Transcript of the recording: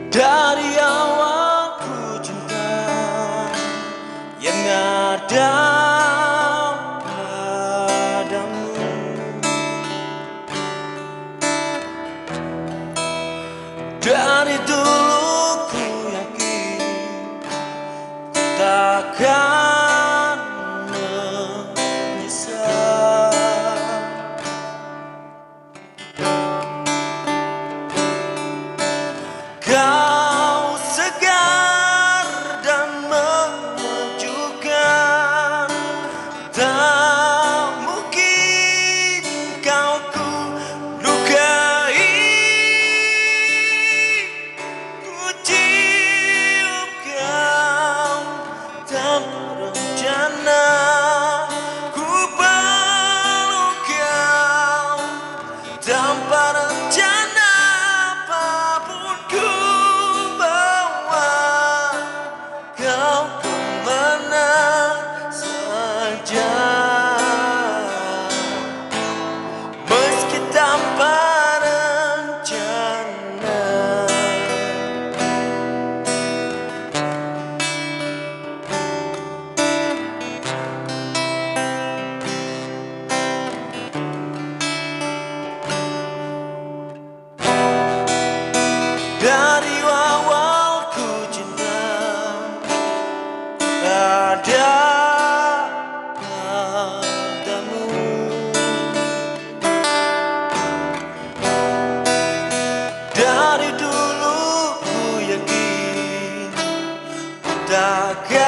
Dari awal ku cinta yang ada padamu. Dari dulu ku yakin takkan menyesal. Kau segar dan menyejukkan, tak mungkin kau ku lukai. Ku cium kau tanpa rencana, ku peluk kau tanpa rencana. Apapun ku bawa kau kemana saja, meski tanpa rencana. Dari awal ku cinta ada padamu. Dari dulu ku yakin takkan